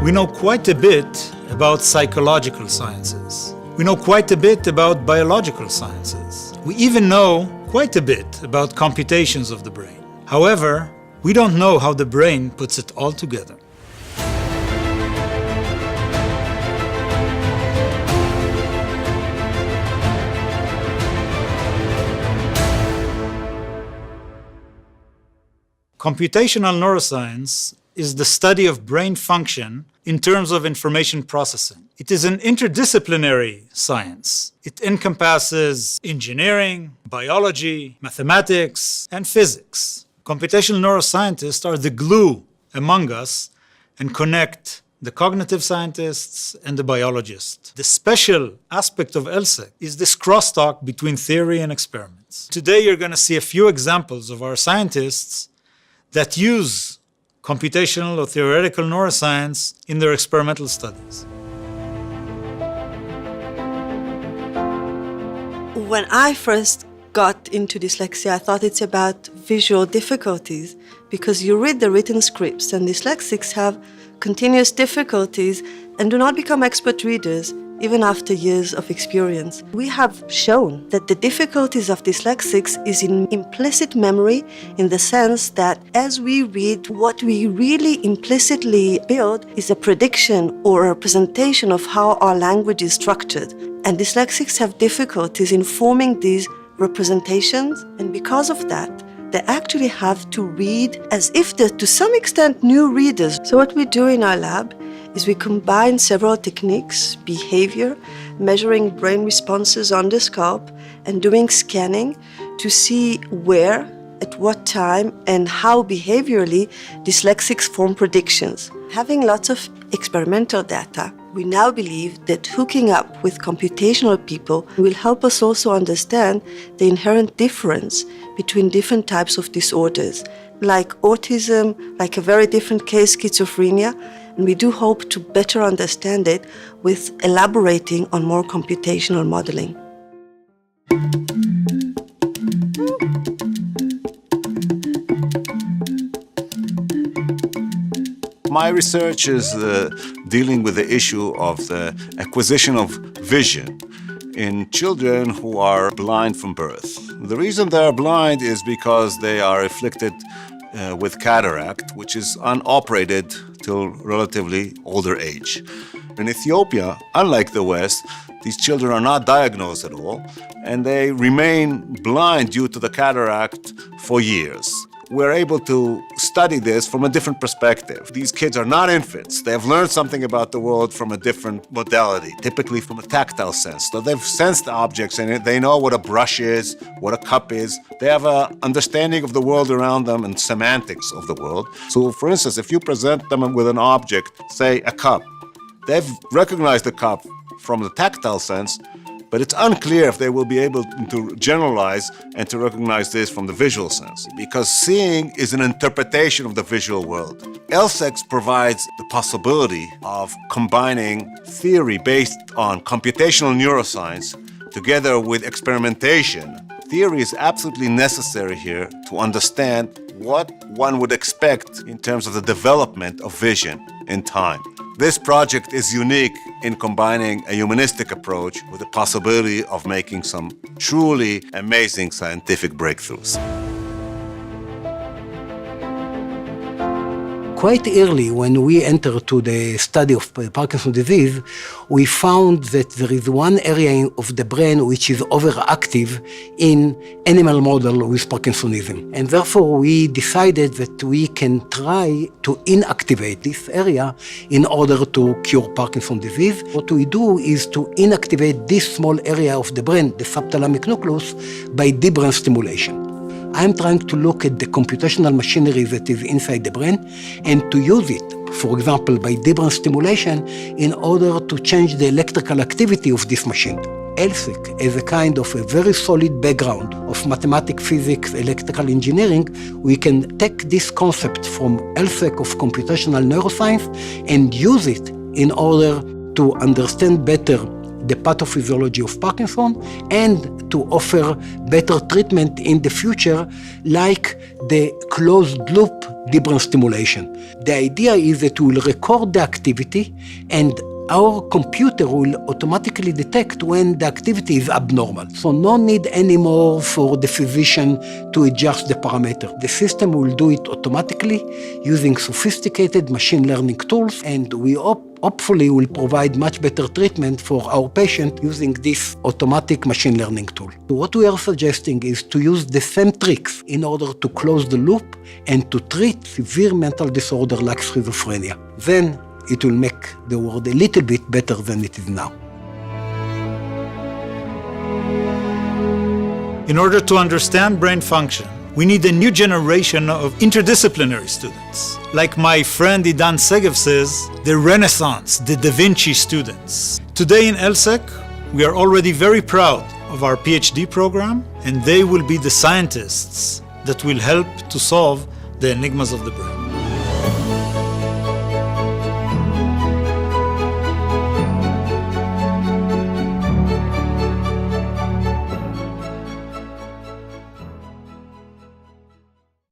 We know quite a bit about psychological sciences. We know quite a bit about biological sciences. We even know quite a bit about computations of the brain. However, we don't know how the brain puts it all together. Computational neuroscience is the study of brain function in terms of information processing. It is an interdisciplinary science. It encompasses engineering, biology, mathematics, and physics. Computational neuroscientists are the glue among us and connect the cognitive scientists and the biologists. The special aspect of LSEC is this crosstalk between theory and experiments. Today you're going to see a few examples of our scientists that use computational or theoretical neuroscience in their experimental studies. When I first got into dyslexia, I thought it's about visual difficulties because you read the written scripts and dyslexics have continuous difficulties and do not become expert readers even after years of experience. We have shown that the difficulties of dyslexics is in implicit memory in the sense that as we read, what we really implicitly build is a prediction or a representation of how our language is structured. And dyslexics have difficulties in forming these representations, and because of that, they actually have to read as if they're to some extent new readers. So what we do in our lab is we combine several techniques, behavior, measuring brain responses on the scalp, and doing scanning to see where, at what time, and how behaviorally dyslexics form predictions. Having lots of experimental data, we now believe that hooking up with computational people will help us also understand the inherent difference between different types of disorders, like autism, like a very different case, schizophrenia, and we do hope to better understand it with elaborating on more computational modeling. My research is dealing with the issue of the acquisition of vision in children who are blind from birth. The reason they are blind is because they are afflicted with cataract, which is unoperated till relatively older age. In Ethiopia, unlike the West, these children are not diagnosed at all, and they remain blind due to the cataract for years. We're able to study this from a different perspective. These kids are not infants. They have learned something about the world from a different modality, typically from a tactile sense. So they've sensed objects and they know what a brush is, what a cup is. They have an understanding of the world around them and semantics of the world. So for instance, if you present them with an object, say a cup, they've recognized the cup from the tactile sense, but it's unclear if they will be able to generalize and to recognize this from the visual sense, because seeing is an interpretation of the visual world. LSEC provides the possibility of combining theory based on computational neuroscience together with experimentation. Theory is absolutely necessary here to understand what one would expect in terms of the development of vision in time. This project is unique in combining a humanistic approach with the possibility of making some truly amazing scientific breakthroughs. Quite early, when we entered to the study of Parkinson's disease, we found that there is one area of the brain which is overactive in animal model with Parkinsonism. And therefore, we decided that we can try to inactivate this area in order to cure Parkinson's disease. What we do is to inactivate this small area of the brain, the subthalamic nucleus, by deep brain stimulation. I'm trying to look at the computational machinery that is inside the brain and to use it, for example, by deep brain stimulation in order to change the electrical activity of this machine. LSEC is a kind of a very solid background of mathematics, physics, electrical engineering. We can take this concept from LSEC of computational neuroscience and use it in order to understand better the pathophysiology of Parkinson and to offer better treatment in the future, like the closed-loop deep brain stimulation. The idea is that we will record the activity and our computer will automatically detect when the activity is abnormal. So no need anymore for the physician to adjust the parameter. The system will do it automatically using sophisticated machine learning tools, and we hopefully will provide much better treatment for our patient using this automatic machine learning tool. So what we are suggesting is to use the same tricks in order to close the loop and to treat severe mental disorder like schizophrenia. Then it will make the world a little bit better than it is now. In order to understand brain function, we need a new generation of interdisciplinary students. Like my friend Idan Segev says, the Renaissance, the Da Vinci students. Today in ELSEC, we are already very proud of our PhD program, and they will be the scientists that will help to solve the enigmas of the brain.